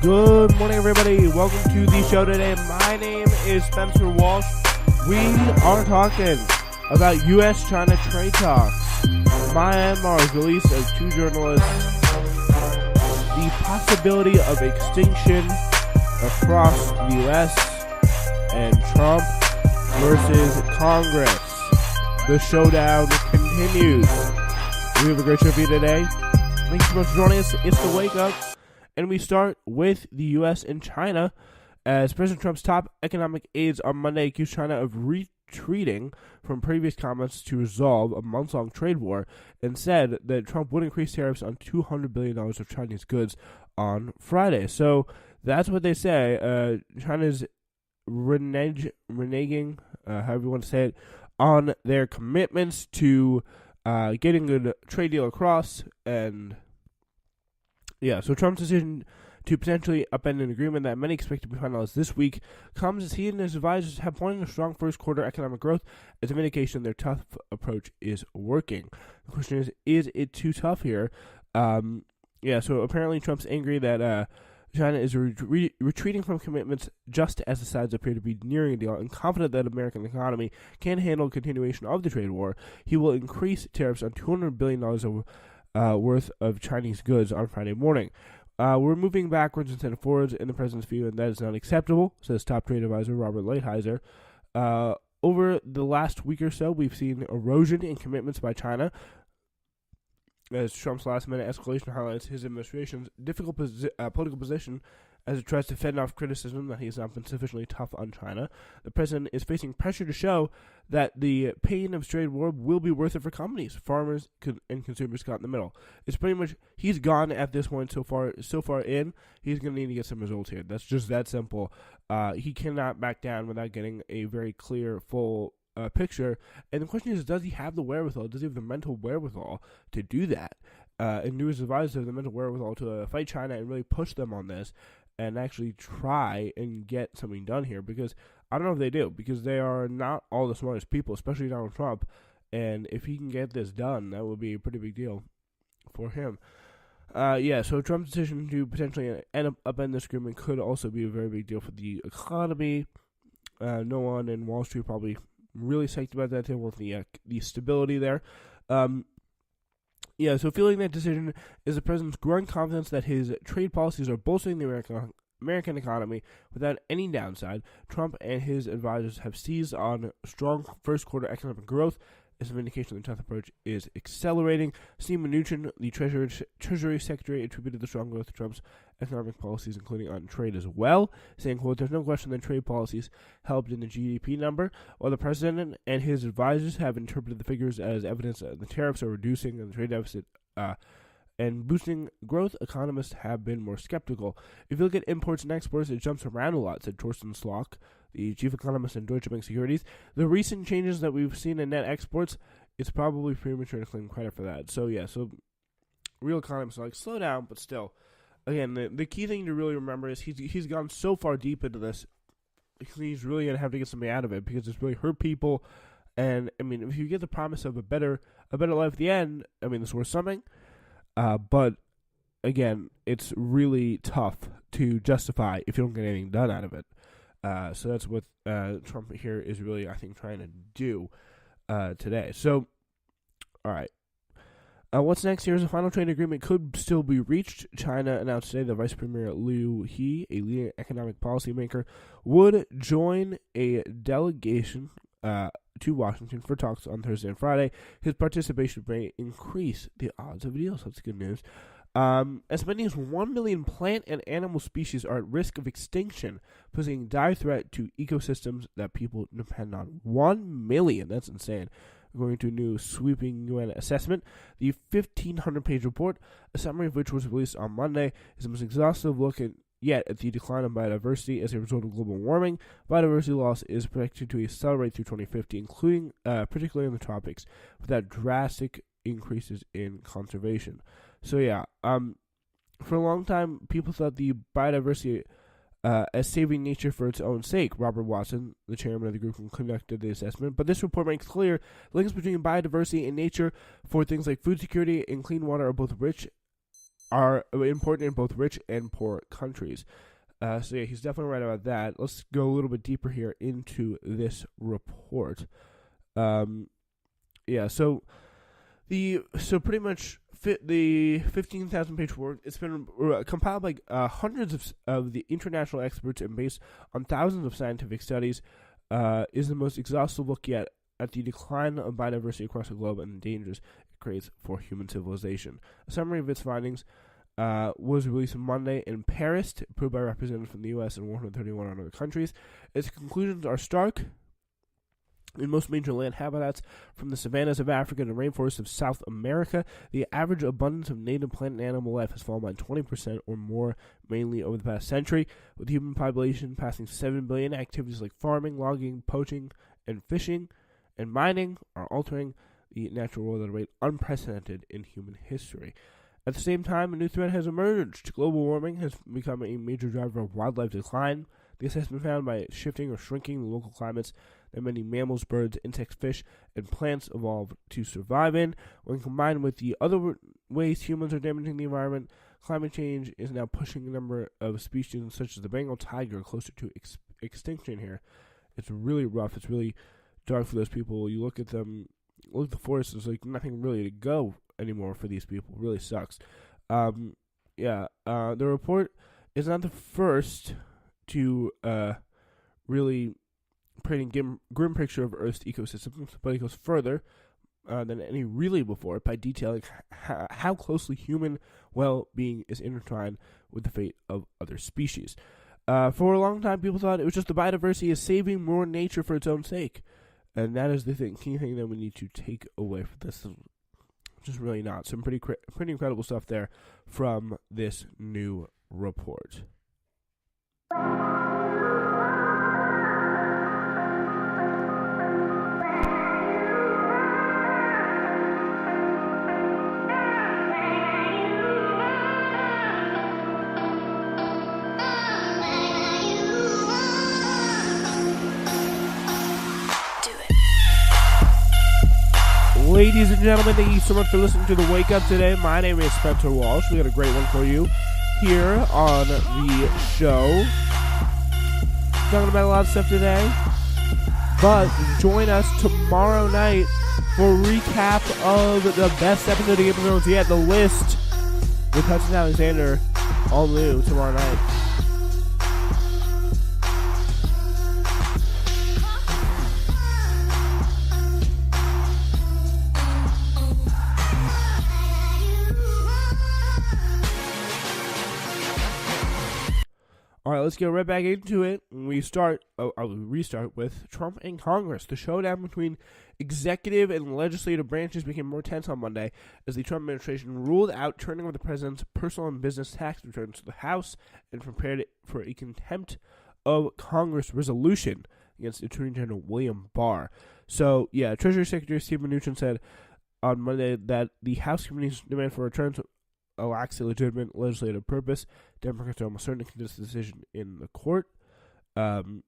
Good morning, everybody. Welcome to the show today. My name is Spencer Walsh. We are talking about U.S.-China trade talks, Myanmar's release of two journalists, the possibility of extinction across the U.S., and Trump versus Congress. The showdown continues. We have a great show for you today. Thanks so much for joining us. It's the Wake Up. And we start with the U.S. and China, as President Trump's top economic aides on Monday accused China of retreating from previous comments to resolve a months-long trade war, and said that Trump would increase tariffs on $200 billion of Chinese goods on Friday. So that's what they say. China's reneging, however you want to say it, on their commitments to getting a trade deal across. And yeah, so Trump's decision to potentially upend an agreement that many expect to be finalized this week comes as he and his advisors have pointed to strong first quarter economic growth as an indication their tough approach is working. The question is it too tough here? So apparently Trump's angry that China is retreating from commitments just as the sides appear to be nearing a deal, and confident that the American economy can handle continuation of the trade war. He will increase tariffs on $200 billion worth of Chinese goods on Friday morning. We're moving backwards instead of forwards in the president's view, and that is not acceptable, says top trade advisor Robert Lighthizer. Over the last week or so, we've seen erosion in commitments by China, as Trump's last-minute escalation highlights his administration's difficult political position as it tries to fend off criticism that he has not been sufficiently tough on China. The president is facing pressure to show that the pain of trade war will be worth it for companies, farmers, and consumers caught in the middle. It's pretty much, he's gone at this point so far in, he's going to need to get some results here. That's just that simple. He cannot back down without getting a very clear, full picture. And the question is, does he have the wherewithal? Does he have the mental wherewithal to do that? And do his advisors have the mental wherewithal to fight China and really push them on this and actually try and get something done here? Because I don't know if they do, because they are not all the smartest people, especially Donald Trump. And if he can get this done, that would be a pretty big deal for him. So Trump's decision to potentially upend this agreement could also be a very big deal for the economy. No one in Wall Street probably really psyched about that with the stability there. So feeling that decision is the president's growing confidence that his trade policies are bolstering the American economy without any downside. Trump and his advisors have seized on strong first quarter economic growth as an indication the Trump approach is accelerating. Steve Mnuchin, the Treasury Secretary, attributed the strong growth to Trump's economic policies, including on trade as well, saying, quote, "There's no question that trade policies helped in the GDP number, while the president and his advisors have interpreted the figures as evidence that the tariffs are reducing the trade deficit and boosting growth. Economists have been more skeptical. If you look at imports and exports, it jumps around a lot," said Torsten Slock, the chief economist in Deutsche Bank Securities. "The recent changes that we've seen in net exports, it's probably premature to claim credit for that." So real economists are like, slow down, but still. Again, the key thing to really remember is he's gone so far deep into this, he's really going to have to get something out of it, because it's really hurt people. And, I mean, if you get the promise of a better life at the end, I mean, it's worth something. But, again, it's really tough to justify if you don't get anything done out of it. So that's what Trump here is really, I think, trying to do today. So, all right. What's next here is a final trade agreement could still be reached. China announced today that Vice Premier Liu He, a leading economic policymaker, would join a delegation to Washington for talks on Thursday and Friday. His participation may increase the odds of a deal, so that's good news. As many as 1 million plant and animal species are at risk of extinction, posing a dire threat to ecosystems that people depend on. 1 million, that's insane. According to a new sweeping UN assessment, the 1,500-page report, a summary of which was released on Monday, is the most exhaustive look yet at the decline of biodiversity as a result of global warming. Biodiversity loss is projected to accelerate through 2050, including particularly in the tropics, without drastic increases in conservation. So for a long time, people thought the biodiversity as saving nature for its own sake. Robert Watson, the chairman of the group, conducted the assessment, but this report makes clear links between biodiversity and nature for things like food security and clean water are both rich are important in both rich and poor countries. So yeah, he's definitely right about that. Let's go a little bit deeper here into this report. So pretty much the 15,000-page work. It's been compiled by hundreds of the international experts and based on thousands of scientific studies. Is the most exhaustive look yet at the decline of biodiversity across the globe and the dangers it creates for human civilization. A summary of its findings was released Monday in Paris, approved by representatives from the U.S. and 131 other countries. Its conclusions are stark. In most major land habitats, from the savannas of Africa to rainforests of South America, the average abundance of native plant and animal life has fallen by 20% or more, mainly over the past century. With the human population passing 7 billion, activities like farming, logging, poaching, and fishing, and mining are altering the natural world at a rate unprecedented in human history. At the same time, a new threat has emerged. Global warming has become a major driver of wildlife decline. This has been found by shifting or shrinking the local climates that many mammals, birds, insects, fish, and plants evolved to survive in. When combined with the other ways humans are damaging the environment, climate change is now pushing a number of species such as the Bengal tiger closer to extinction here. It's really rough. It's really dark for those people. You look at them, look at the forest, there's like nothing really to go anymore for these people. It really sucks. The report is not the first to really paint a grim picture of Earth's ecosystems, but it goes further than any really before by detailing how closely human well-being is intertwined with the fate of other species. For a long time, people thought it was just the biodiversity is saving more nature for its own sake, and that is the key thing that we need to take away from this. Just really not. Some pretty incredible stuff there from this new report. Ladies and gentlemen, thank you so much for listening to the Wake Up today. My name is Spencer Walsh. We got a great one for you here on the show. Talking about a lot of stuff today. But join us tomorrow night for a recap of the best episode of Game of Thrones yet. The List with Hudson Alexander, all new tomorrow night. All right, let's get right back into it. I'll restart with Trump and Congress. The showdown between executive and legislative branches became more tense on Monday as the Trump administration ruled out turning over the president's personal and business tax returns to the House and prepared for a contempt of Congress resolution against Attorney General William Barr. So, yeah, Treasury Secretary Steve Mnuchin said on Monday that the House committee's demand for returns lacks a legitimate legislative purpose. Democrats are almost certain to contest the decision in the court. So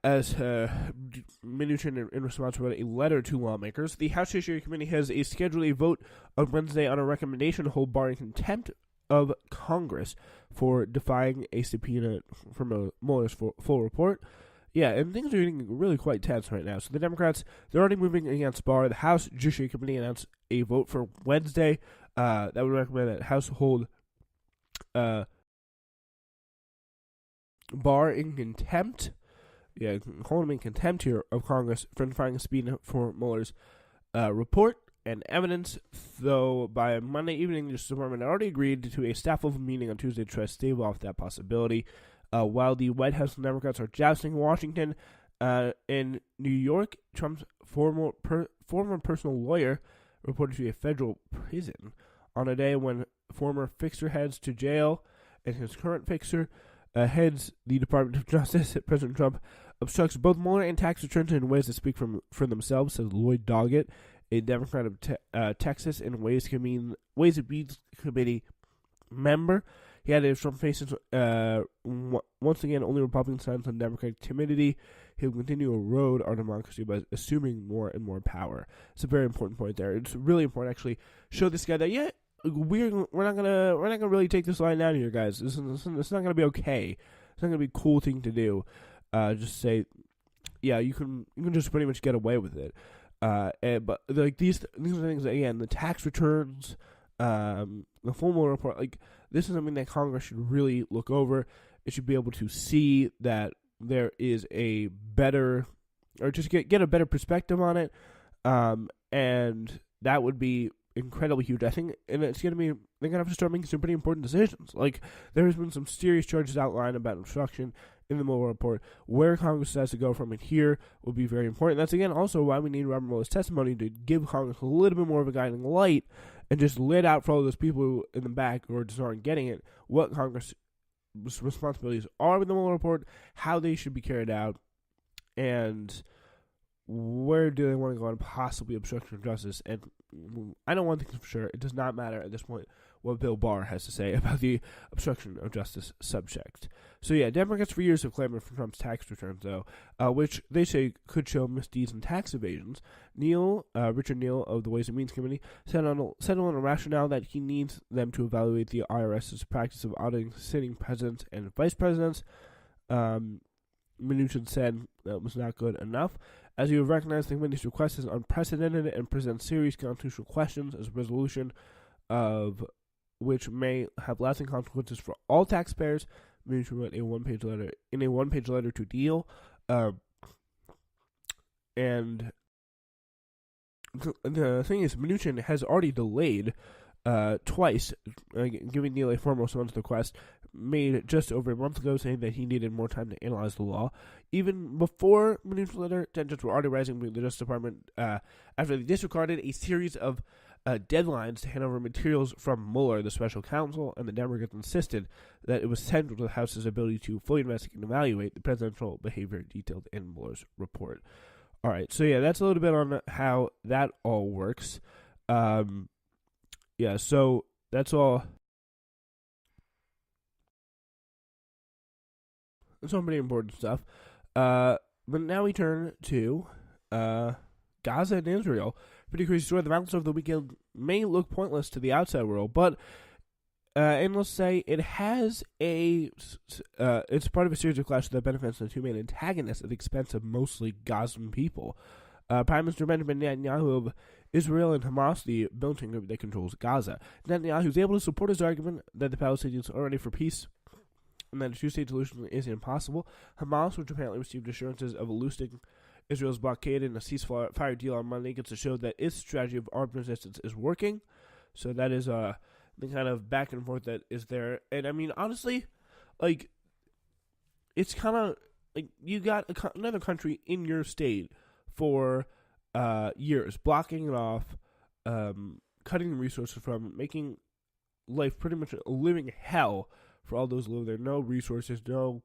as Mnuchin in response wrote a letter to lawmakers, the House Judiciary Committee has scheduled a vote on Wednesday on a recommendation to hold Barr in contempt of Congress for defying a subpoena from Mueller's full report. Yeah, and things are getting really quite tense right now. So the Democrats, they're already moving against Barr. The House Judiciary Committee announced a vote for Wednesday that would recommend that House hold Barr in contempt. Yeah, hold him in contempt here of Congress for defying a subpoena for Mueller's report and evidence. Though by Monday evening, the Justice Department had already agreed to a staff-level meeting on Tuesday to try to stave off that possibility. While the White House and Democrats are jousting Washington, in New York, Trump's former personal lawyer reported to a federal prison on a day when former fixer heads to jail and his current fixer heads the Department of Justice. President Trump obstructs both Mueller and tax returns in ways that speak for themselves, says Lloyd Doggett, a Democrat of Texas and Ways and Means Committee member. He added Trump faces once again only Republican signs on Democratic timidity. he will continue to erode our democracy by assuming more and more power. It's a very important point there. It's really important, actually, show this guy that we're not gonna really take this line down here, guys. It's not gonna be okay. It's not gonna be a cool thing to do. Just say, yeah, you can just pretty much get away with it. But like these are things, again, the tax returns, the formal report, like this is something that Congress should really look over. It should be able to see that there is a better, or just get a better perspective on it, and that would be incredibly huge. I think, and they're gonna have to start making some pretty important decisions. Like there has been some serious charges outlined about obstruction in the Mueller report. Where Congress has to go from it here will be very important. That's again also why we need Robert Mueller's testimony, to give Congress a little bit more of a guiding light and just lay it out for all those people in the back who just aren't getting it, what Congress' responsibilities are with the Mueller report, how they should be carried out, and where do they want to go on possibly obstruction of justice. And I know one thing for sure, it does not matter at this point what Bill Barr has to say about the obstruction of justice subject. So yeah, Democrats for years have clamored for Trump's tax returns, though, which they say could show misdeeds and tax evasions. Richard Neal of the Ways and Means Committee said on a rationale that he needs them to evaluate the IRS's practice of auditing sitting presidents and vice presidents. Mnuchin said that was not good enough. As you have recognized, the committee's request is unprecedented and presents serious constitutional questions as a resolution of which may have lasting consequences for all taxpayers. Mnuchin wrote in a one-page letter to Deal, and the thing is, Mnuchin has already delayed twice, giving Neal a formal response request made just over a month ago, saying that he needed more time to analyze the law. Even before Mnuchin's letter, tensions were already rising with the Justice Department after they disregarded a series of deadlines to hand over materials from Mueller, the special counsel, and the Democrats insisted that it was central to the House's ability to fully investigate and evaluate the presidential behavior detailed in Mueller's report. All right, so yeah, that's a little bit on how that all works. Yeah, so that's all. That's all pretty important stuff. But now we turn to Gaza and Israel. Pretty crazy story. The violence of the weekend may look pointless to the outside world, but and let's say it has it's part of a series of clashes that benefits the two main antagonists at the expense of mostly Gazan people. Prime Minister Benjamin Netanyahu of Israel and Hamas, the militant group that controls Gaza. Netanyahu is able to support his argument that the Palestinians are ready for peace and that a two-state solution is impossible. Hamas, which apparently received assurances of loosening Israel's blockade and a ceasefire deal on Monday, gets to show that its strategy of armed resistance is working. So that is the kind of back and forth that is there. And I mean, honestly, like, it's kind of like you got another country in your state for years, blocking it off, cutting the resources from it, making life pretty much a living hell for all those who live there. No resources, no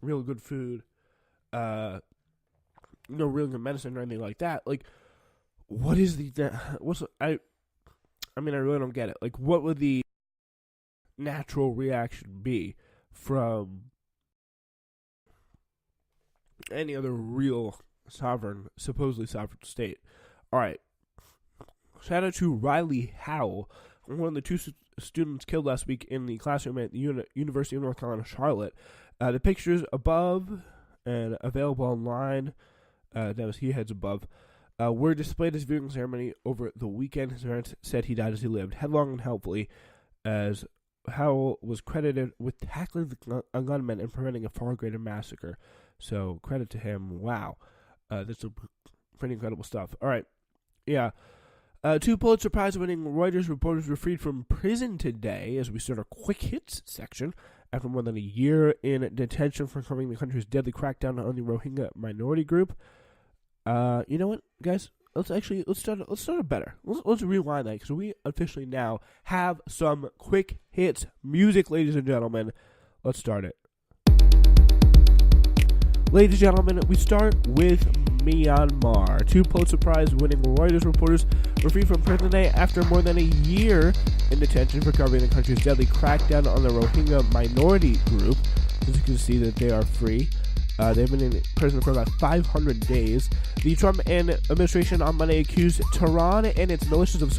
real good food, no real good medicine or anything like that. Like, what is I really don't get it. Like, what would the natural reaction be from any other real supposedly sovereign state? All right. Shout out to Riley Howell, one of the two students killed last week in the classroom at the University of North Carolina, Charlotte. The pictures above and available online, that was he heads above, were displayed as viewing ceremony over the weekend. His parents said he died as he lived, headlong and helpfully, as Howell was credited with tackling a gunman and preventing a far greater massacre. So credit to him. Wow. That's some pretty incredible stuff. All right. Yeah. Two Pulitzer Prize-winning Reuters reporters were freed from prison today as we start our quick hits section after more than a year in detention for covering the country's deadly crackdown on the Rohingya minority group. You know what, guys? Let's start it better. Let's rewind that, because we officially now have some quick hits music, ladies and gentlemen. Let's start it. Ladies and gentlemen, we start with Myanmar. Two Pulitzer Prize-winning Reuters reporters were freed from prison today after more than a year in detention for covering the country's deadly crackdown on the Rohingya minority group. As you can see that they are free. They've been in prison for about 500 days. The Trump administration on Monday accused Tehran and its militias of